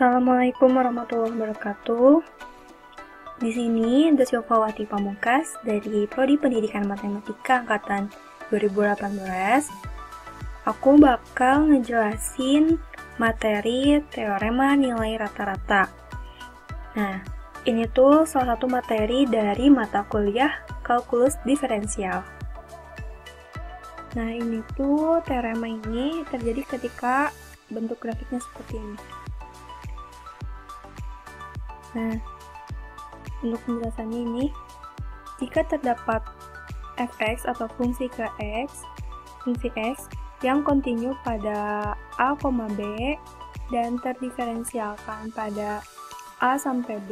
Assalamualaikum warahmatullahi wabarakatuh. Di sini Dasyofawati Pamungkas dari Prodi Pendidikan Matematika Angkatan 2018. Aku bakal ngejelasin materi teorema nilai rata-rata. Nah, ini tuh salah satu materi dari mata kuliah kalkulus diferensial. Nah, ini tuh teorema ini terjadi ketika bentuk grafiknya seperti ini. Nah, untuk penjelasannya ini, jika terdapat fx atau fungsi x yang kontinu pada a, b dan terdiferensialkan pada a sampai b,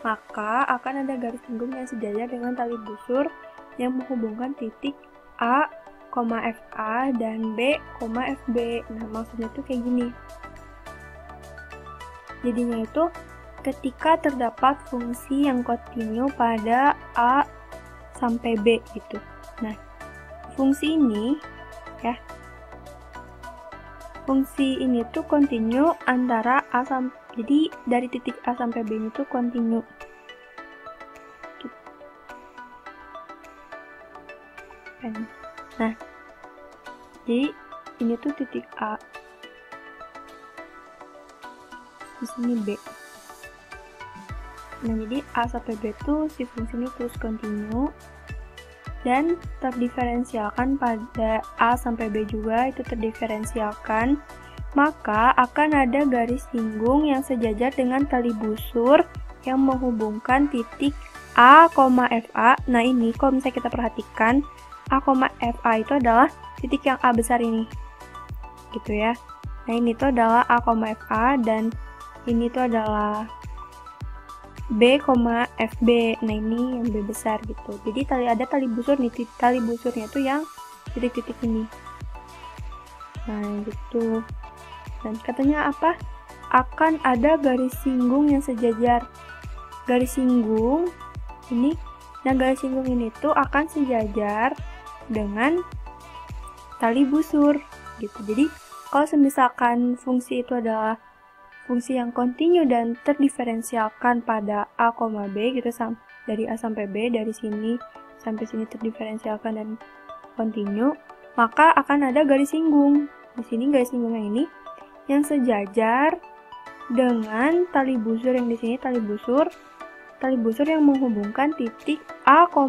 maka akan ada garis singgung yang sejajar dengan tali busur yang menghubungkan titik a, fa dan b, fb. Nah, maksudnya tuh kayak gini. Jadinya itu ketika terdapat fungsi yang kontinu pada a sampai b gitu. Nah, fungsi ini ya. Fungsi ini tuh kontinu antara a sampai, jadi dari titik a sampai b itu kontinu. Nah, jadi ini tuh titik a. Di sini b. Nah, jadi a sampai b itu si fungsi ini terus kontinu dan terdiferensialkan pada a sampai b juga itu terdiferensialkan, maka akan ada garis singgung yang sejajar dengan tali busur yang menghubungkan titik a, fa. Nah, ini kalau misalnya kita perhatikan a, fa itu adalah titik yang a besar ini gitu ya. Nah, ini tuh adalah a, fa dan ini tuh adalah b, fb. Nah, ini yang b besar gitu. Jadi ada tali busur nih, tali busurnya tuh yang titik-titik ini. Nah, gitu. Dan katanya apa? Akan ada garis singgung yang sejajar. Garis singgung ini, nah garis singgung ini tuh akan sejajar dengan tali busur gitu. Jadi kalau misalkan fungsi itu adalah fungsi yang kontinu dan terdiferensialkan pada a, b gitu, dari a sampai b, dari sini sampai sini terdiferensialkan dan kontinu, maka akan ada garis singgung. Di sini garis singgungnya ini yang sejajar dengan tali busur yang di sini, tali busur yang menghubungkan titik a, fa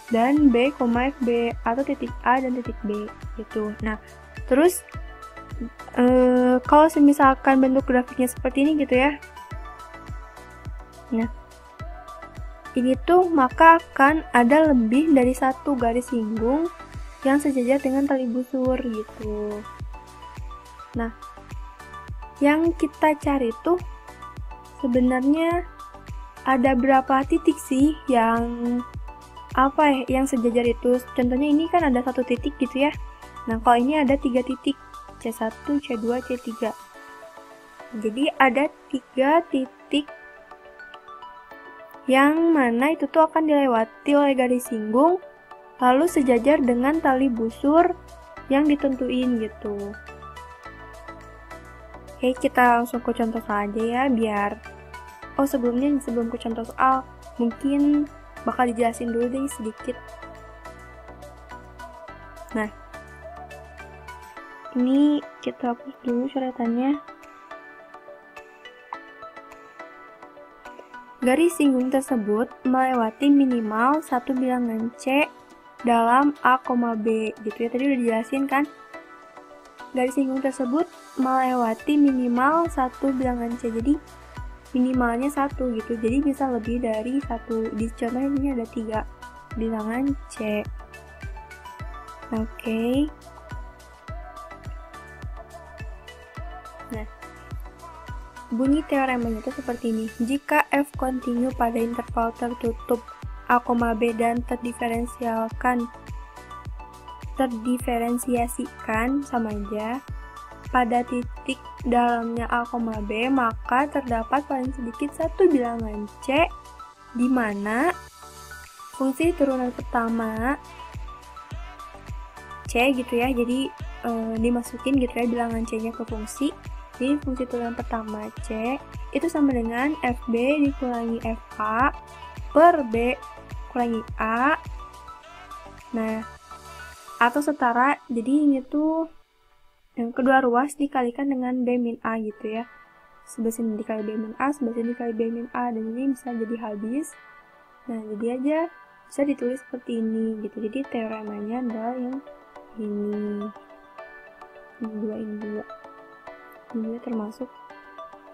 dan b, fb atau titik a dan titik b gitu. Nah, terus kalau misalkan bentuk grafiknya seperti ini gitu ya. Nah, ini tuh maka akan ada lebih dari satu garis singgung yang sejajar dengan tali busur gitu. Nah, yang kita cari tuh sebenarnya ada berapa titik sih yang yang sejajar itu. Contohnya ini kan ada satu titik gitu ya. Nah, kalau ini ada 3 titik, C1, C2, C3. Jadi ada 3 titik yang mana itu tuh akan dilewati oleh garis singgung lalu sejajar dengan tali busur yang ditentuin gitu. Oke, kita langsung ke contoh soal aja ya, biar sebelum ke contoh soal mungkin bakal dijelasin dulu deh sedikit. Nah, ini kita hapus dulu coretannya. Garis singgung tersebut melewati minimal satu bilangan C dalam A, B gitu ya. Tadi udah dijelasin kan? Garis singgung tersebut melewati minimal satu bilangan C. Jadi minimalnya 1 gitu. Jadi bisa lebih dari 1. Di contohnya ini ada 3 bilangan C. Oke. Nah, bunyi teoremanya itu seperti ini. Jika f kontinu pada interval tertutup a, b dan terdiferensiasikan sama aja pada titik dalamnya a, b, maka terdapat paling sedikit satu bilangan C di mana fungsi turunan pertama C gitu ya. Jadi dimasukin gitu ya bilangan C-nya ke fungsi. Jadi fungsi turunan pertama C itu sama dengan FB dikurangi FA per B kurangi A. Nah, atau setara, jadi ini tuh yang kedua ruas dikalikan dengan B min A gitu ya. Sebelah sini dikali B min A, sebelah sini dikali B min A, dan ini bisa jadi habis. Nah, jadi aja bisa ditulis seperti ini gitu. Jadi teoremanya adalah yang ini. Ini dua. Ini termasuk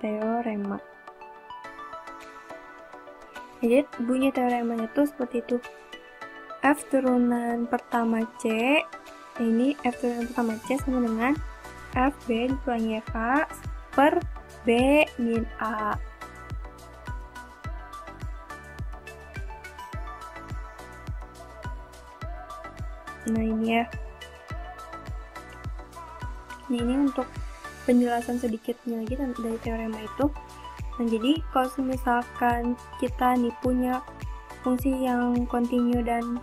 teorema. Jadi bunyi teoremanya tuh seperti itu. F turunan pertama C, ini F turunan pertama C sama dengan FB dikurangi FA per B min A. Nah ini ya. Nah ini untuk penjelasan sedikitnya lagi dari teorema itu. Nah jadi kalau misalkan kita nih punya fungsi yang kontinu dan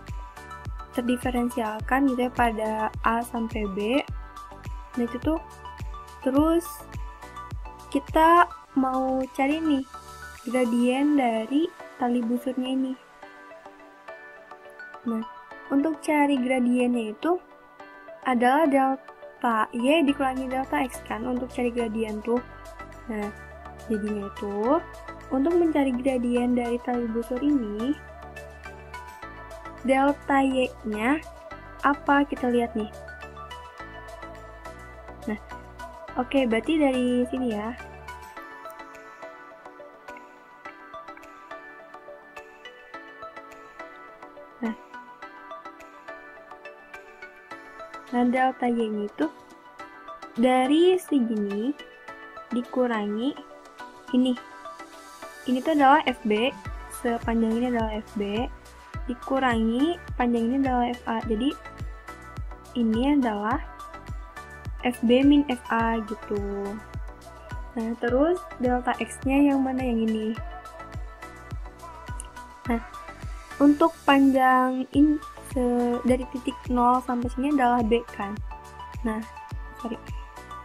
terdiferensialkan gitu ya pada A sampai B, nah itu tuh terus kita mau cari nih gradien dari tali busurnya ini. Nah untuk cari gradiennya itu adalah delta Y dikurangi delta X kan untuk cari gradien tuh. Nah jadinya itu untuk mencari gradien dari tali busur ini, delta Y-nya apa? Kita lihat nih. Nah, oke, berarti dari sini ya. Nah, delta Y-nya itu dari segini dikurangi ini. Ini tuh adalah FB, sepanjang ini adalah FB, dikurangi panjang ini adalah FA. Jadi ini adalah FB min FA gitu. Nah terus delta X-nya yang mana? Yang ini. Nah untuk panjang ini dari titik 0 sampai sini adalah B kan. Nah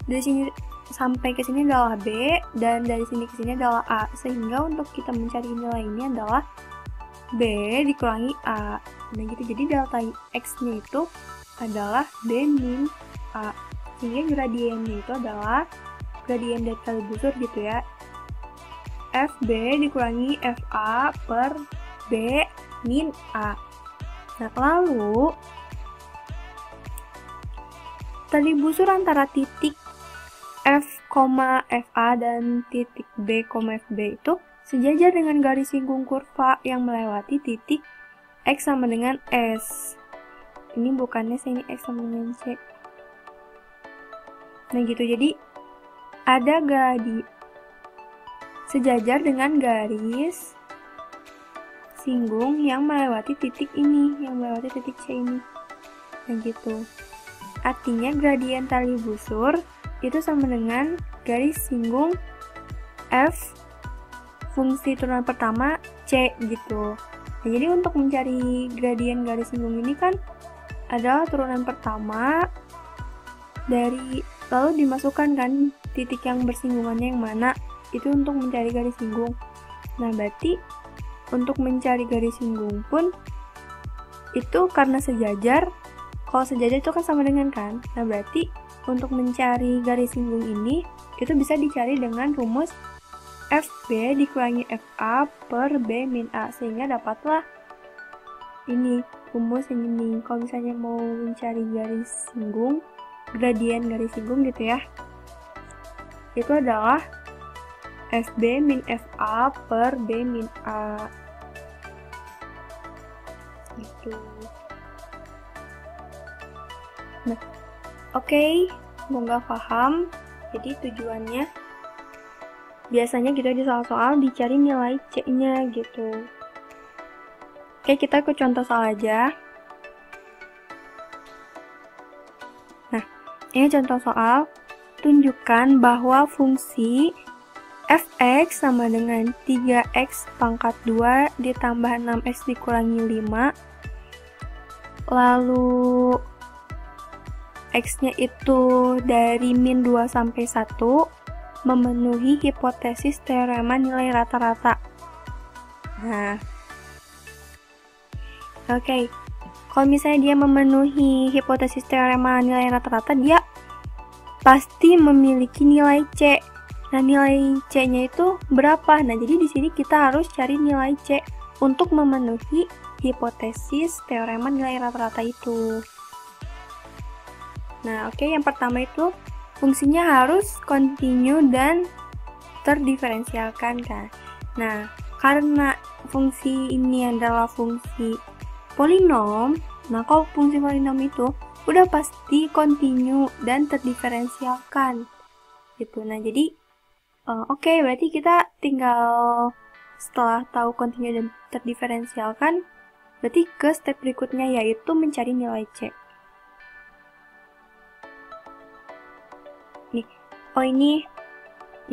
dari sini sampai ke sini adalah B, dan dari sini ke sini adalah A, sehingga untuk kita mencari nilai ini adalah B dikurangi A. Nah gitu, jadi delta X-nya itu adalah B min A, sehingga gradiennya itu adalah gradien dari tali busur gitu ya, FB dikurangi FA per B min A. Nah lalu tali busur antara titik F, FA dan titik B, FB itu sejajar dengan garis singgung kurva yang melewati titik X sama dengan S. Ini bukannya S, ini X sama dengan C. Nah gitu, jadi ada sejajar dengan garis singgung yang melewati titik ini, yang melewati titik C ini. Nah gitu. Artinya gradien tali busur itu sama dengan garis singgung F fungsi turunan pertama C gitu. Nah, jadi untuk mencari gradien garis singgung ini kan adalah turunan pertama dari, lalu dimasukkan kan titik yang bersinggungannya yang mana, itu untuk mencari garis singgung. Nah berarti untuk mencari garis singgung pun itu karena sejajar, kalau sejajar itu kan sama dengan kan. Nah berarti untuk mencari garis singgung ini itu bisa dicari dengan rumus FB dikurangi FA per B min A, sehingga dapatlah ini rumus yang ini. Kalau misalnya mau mencari garis singgung, gradien garis singgung gitu ya, itu adalah FB min FA per B min A gitu. Nah oke, semoga paham. Jadi tujuannya biasanya gitu di soal-soal dicari nilai C-nya gitu. Oke, kita ikut contoh soal aja. Nah, ini contoh soal. Tunjukkan bahwa fungsi fx sama dengan 3x pangkat 2 ditambah 6x dikurangi 5. Lalu X-nya itu dari min 2 sampai 1 memenuhi hipotesis teorema nilai rata-rata. Nah, oke. Kalau misalnya dia memenuhi hipotesis teorema nilai rata-rata, dia pasti memiliki nilai C. Nah, nilai C-nya itu berapa? Nah, jadi di sini kita harus cari nilai C untuk memenuhi hipotesis teorema nilai rata-rata itu. Nah, oke, yang pertama itu fungsinya harus kontinu dan terdiferensialkan kan. Nah, karena fungsi ini adalah fungsi polinom, nah kalau fungsi polinom itu udah pasti kontinu dan terdiferensialkan gitu. Nah, jadi oke, berarti kita tinggal setelah tahu kontinu dan terdiferensialkan, berarti ke step berikutnya yaitu mencari nilai C. Nih, ini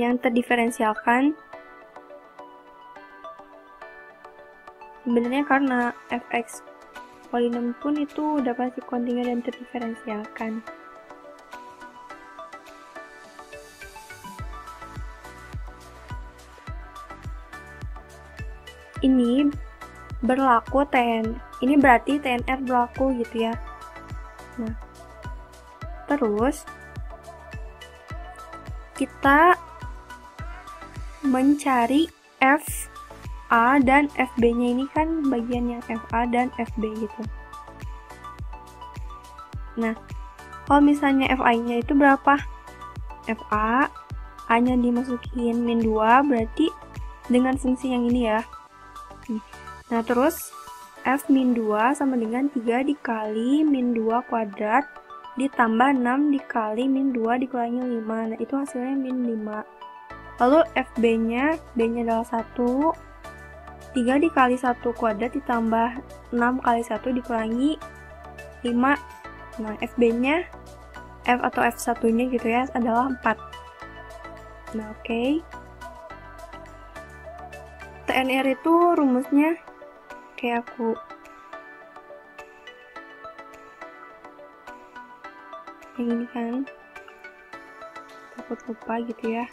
yang terdiferensialkan. Sebenarnya karena fx polinom pun itu udah pasti kontinu dan terdiferensialkan. Ini berlaku ini berarti TNR berlaku gitu ya. Nah, terus kita mencari FA dan FB-nya, ini kan bagian yang FA dan FB gitu. Nah, kalau misalnya FA-nya itu berapa? FA, A-nya dimasukin min 2, berarti dengan fungsi yang ini ya. Nah, terus F min 2 sama dengan 3 dikali min 2 kuadrat ditambah 6 dikali min 2 dikurangi 5. Nah, itu hasilnya min 5. Lalu FB-nya, B-nya adalah 1. 3 dikali 1 kuadrat ditambah 6 kali 1 dikurangi 5. Nah, FB-nya, F atau F1-nya gitu ya, adalah 4. Nah, oke. TNR itu rumusnya kayak aku yang ini kan, takut lupa gitu ya.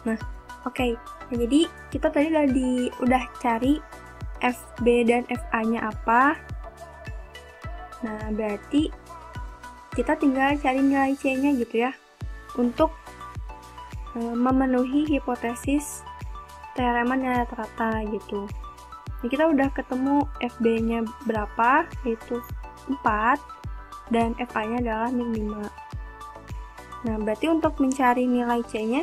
Nah, oke. Nah, jadi kita tadi udah cari FB dan FA-nya apa. Nah, berarti kita tinggal cari nilai C-nya gitu ya, untuk memenuhi hipotesis teorema nilai rata-rata gitu. Nah, kita udah ketemu FB-nya berapa, yaitu 4, dan FA-nya adalah min 5. Nah, berarti untuk mencari nilai C-nya,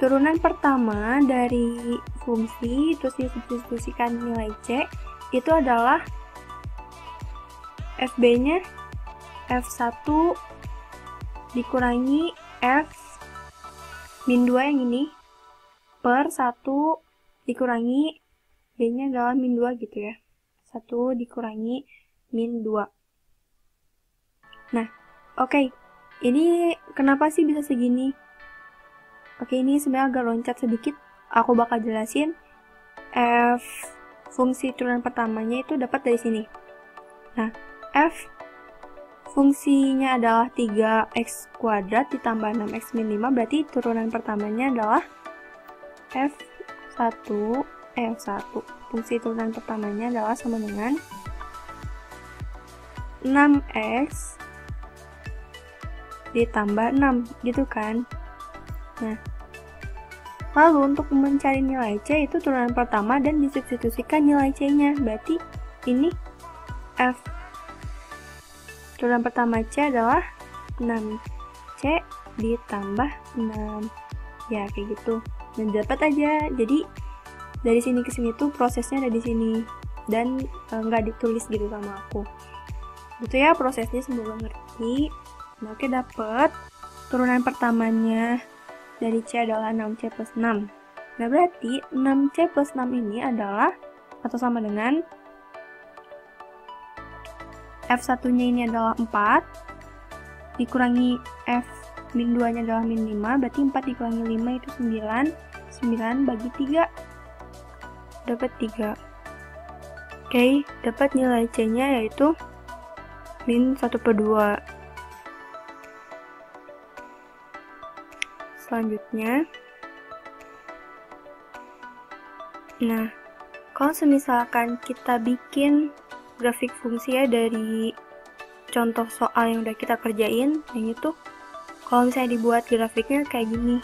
turunan pertama dari fungsi terus disubstitusikan nilai C itu adalah FB-nya F1 dikurangi F min 2 yang ini per 1 dikurangi B-nya adalah min 2 gitu ya. 1 dikurangi min 2. Nah, oke. Ini kenapa sih bisa segini? Oke, ini sebenarnya agak loncat sedikit. Aku bakal jelasin. F fungsi turunan pertamanya itu dapat dari sini. Nah, F fungsinya adalah 3x kuadrat ditambah 6x min 5, berarti turunan pertamanya adalah F1. Fungsi turunan pertamanya adalah sama dengan 6x ditambah 6, gitu kan. Nah, lalu untuk mencari nilai C itu turunan pertama dan disubstitusikan nilai C-nya. Berarti ini F turunan pertama C adalah 6C ditambah 6. Ya, kayak gitu. Dan dapat aja. Jadi dari sini ke sini tuh prosesnya ada di sini dan nggak ditulis gitu sama aku. Gitu ya prosesnya, semoga ngerti. Nah, oke, dapat turunan pertamanya dari C adalah 6C plus 6. Nah, berarti 6C plus 6 ini adalah atau sama dengan F1-nya ini adalah 4, dikurangi F min 2-nya adalah min 5, berarti 4 dikurangi 5 itu 9, 9 bagi 3, dapat 3. Oke, dapat nilai C-nya yaitu min 1/2. Selanjutnya, nah, kalau misalkan kita bikin grafik fungsi ya dari contoh soal yang udah kita kerjain, yang itu kalau misalnya dibuat grafiknya kayak gini.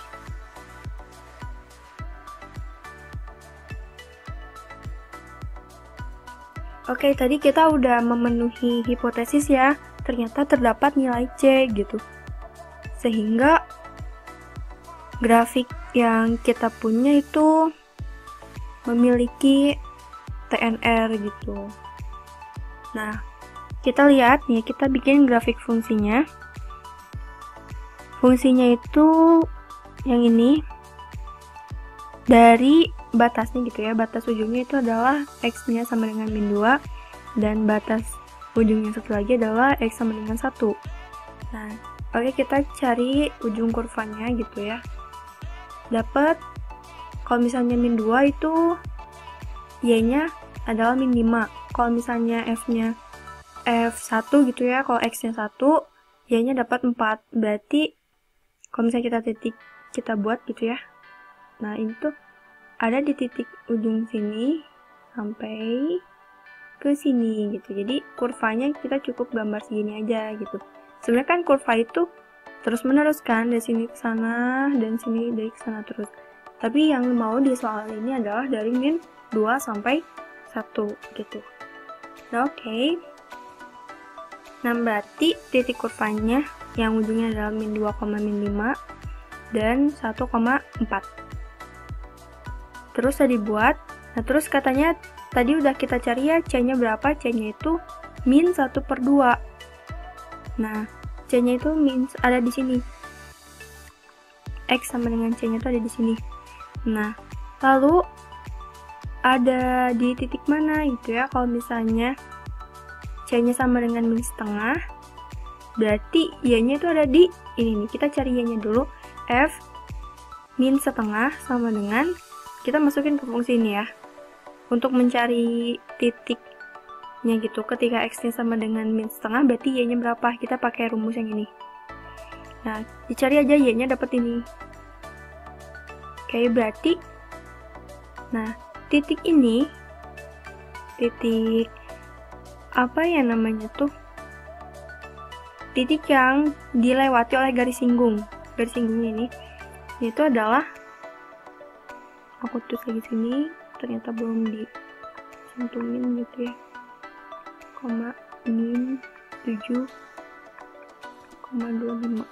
Oke, tadi kita udah memenuhi hipotesis ya, ternyata terdapat nilai C gitu. Sehingga grafik yang kita punya itu memiliki TNR gitu. Nah, kita lihat nih, kita bikin grafik fungsinya. Fungsinya itu yang ini, dari batasnya gitu ya, batas ujungnya itu adalah X-nya sama dengan min 2, dan batas ujungnya satu lagi adalah X sama dengan 1. Nah, oke, kita cari ujung kurvanya gitu ya. Dapat, kalau misalnya min 2 itu Y-nya adalah min 5. Kalau misalnya F-nya F1 gitu ya, kalau X-nya 1, Y-nya dapat 4. Berarti kalau misalnya kita buat gitu ya. Nah, ini tuh ada di titik ujung sini sampai ke sini gitu. Jadi kurvanya kita cukup gambar segini aja gitu. Sebenarnya kan kurva itu terus menerus kan, dari sini ke sana dan sini dari ke sana terus. Tapi yang mau di soal ini adalah dari min 2 sampai 1 gitu. Nah, oke. Nah, berarti titik kurvanya yang ujungnya adalah min 2, min 5 dan 1,4. Terus tadi buat, nah terus katanya tadi udah kita cari ya C-nya berapa, C-nya itu min 1/2. Nah, C-nya itu ada di sini. X sama dengan C-nya itu ada di sini. Nah, lalu ada di titik mana gitu ya, kalau misalnya C-nya sama dengan min setengah, berarti Y-nya itu ada di ini nih. Kita cari Y-nya dulu. F min setengah sama dengan, kita masukin ke fungsi ini ya, untuk mencari titiknya gitu. Ketika X-nya sama dengan min setengah, berarti Y-nya berapa? Kita pakai rumus yang ini. Nah, dicari aja Y-nya dapat ini. Oke, berarti, nah, titik ini, titik, apa ya namanya tuh? Titik yang dilewati oleh garis singgung. Garis singgungnya ini, itu adalah, aku tulis lagi sini, ternyata belum dicantumin gitu ya, koma min 7,25,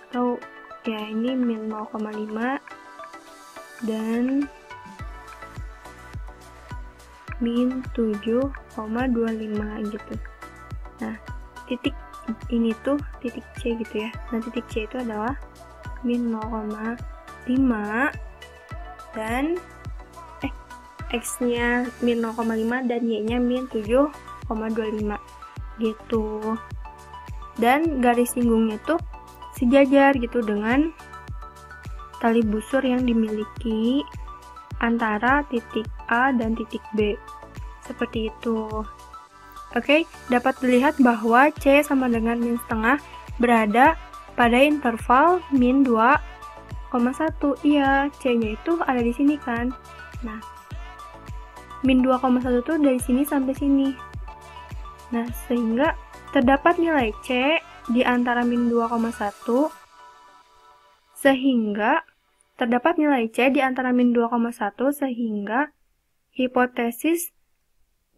atau ya ini min 0,5 dan min 7,25 gitu. Nah, titik ini tuh titik C gitu ya. Nah, titik C itu adalah min 0,5 dan X-nya min 0,5 dan Y-nya min 7,25 gitu. Dan garis singgungnya tuh sejajar gitu dengan tali busur yang dimiliki antara titik A dan titik B. Seperti itu. Oke, dapat dilihat bahwa C sama dengan min setengah berada pada interval min 2,1. Iya, C-nya itu ada di sini kan. Nah, min 2,1 itu dari sini sampai sini. Nah, sehingga terdapat nilai C di antara min 2,1, sehingga terdapat nilai C di antara min 2,1 sehingga hipotesis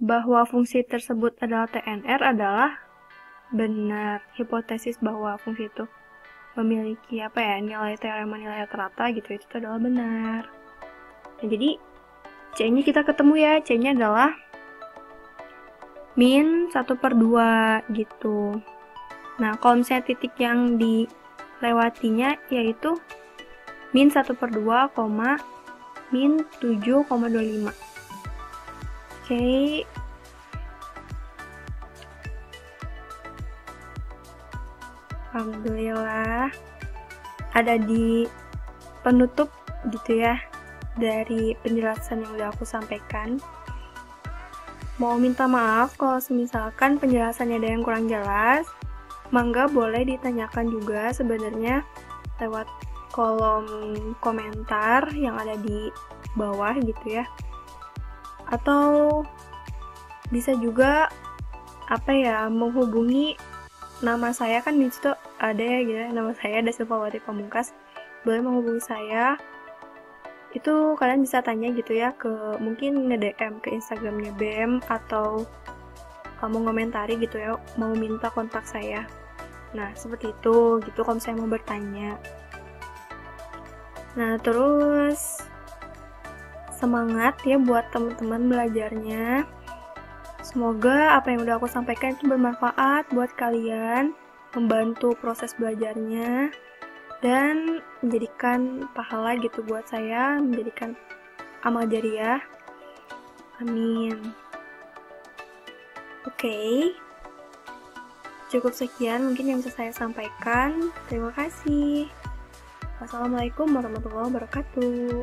bahwa fungsi tersebut adalah TNR adalah benar. Hipotesis bahwa fungsi itu memiliki apa ya, nilai teorema nilai rata gitu, itu adalah benar. Nah, jadi C-nya kita ketemu ya, C-nya adalah min 1/2 gitu. Nah, kalau misalnya titik yang dilewatinya yaitu min 1/2, min 7,25. Oke. Alhamdulillah ada di penutup gitu ya dari penjelasan yang udah aku sampaikan. Mau minta maaf kalau misalkan penjelasannya ada yang kurang jelas, mangga boleh ditanyakan juga sebenarnya lewat kolom komentar yang ada di bawah gitu ya. Atau bisa juga menghubungi nama saya, kan di situ ada ya gitu, nama saya ada Silvawati Pamungkas. Boleh menghubungi saya. Itu kalian bisa tanya gitu ya, mungkin nge-DM ke Instagramnya BEM, atau mau ngomentari gitu ya, mau minta kontak saya. Nah, seperti itu gitu kalau misalnya mau bertanya. Nah, terus semangat ya buat teman-teman belajarnya. Semoga apa yang udah aku sampaikan itu bermanfaat buat kalian, membantu proses belajarnya, dan menjadikan pahala gitu buat saya, menjadikan amal jariah. Amin. Oke. Cukup sekian mungkin yang bisa saya sampaikan. Terima kasih. Wassalamualaikum warahmatullahi wabarakatuh.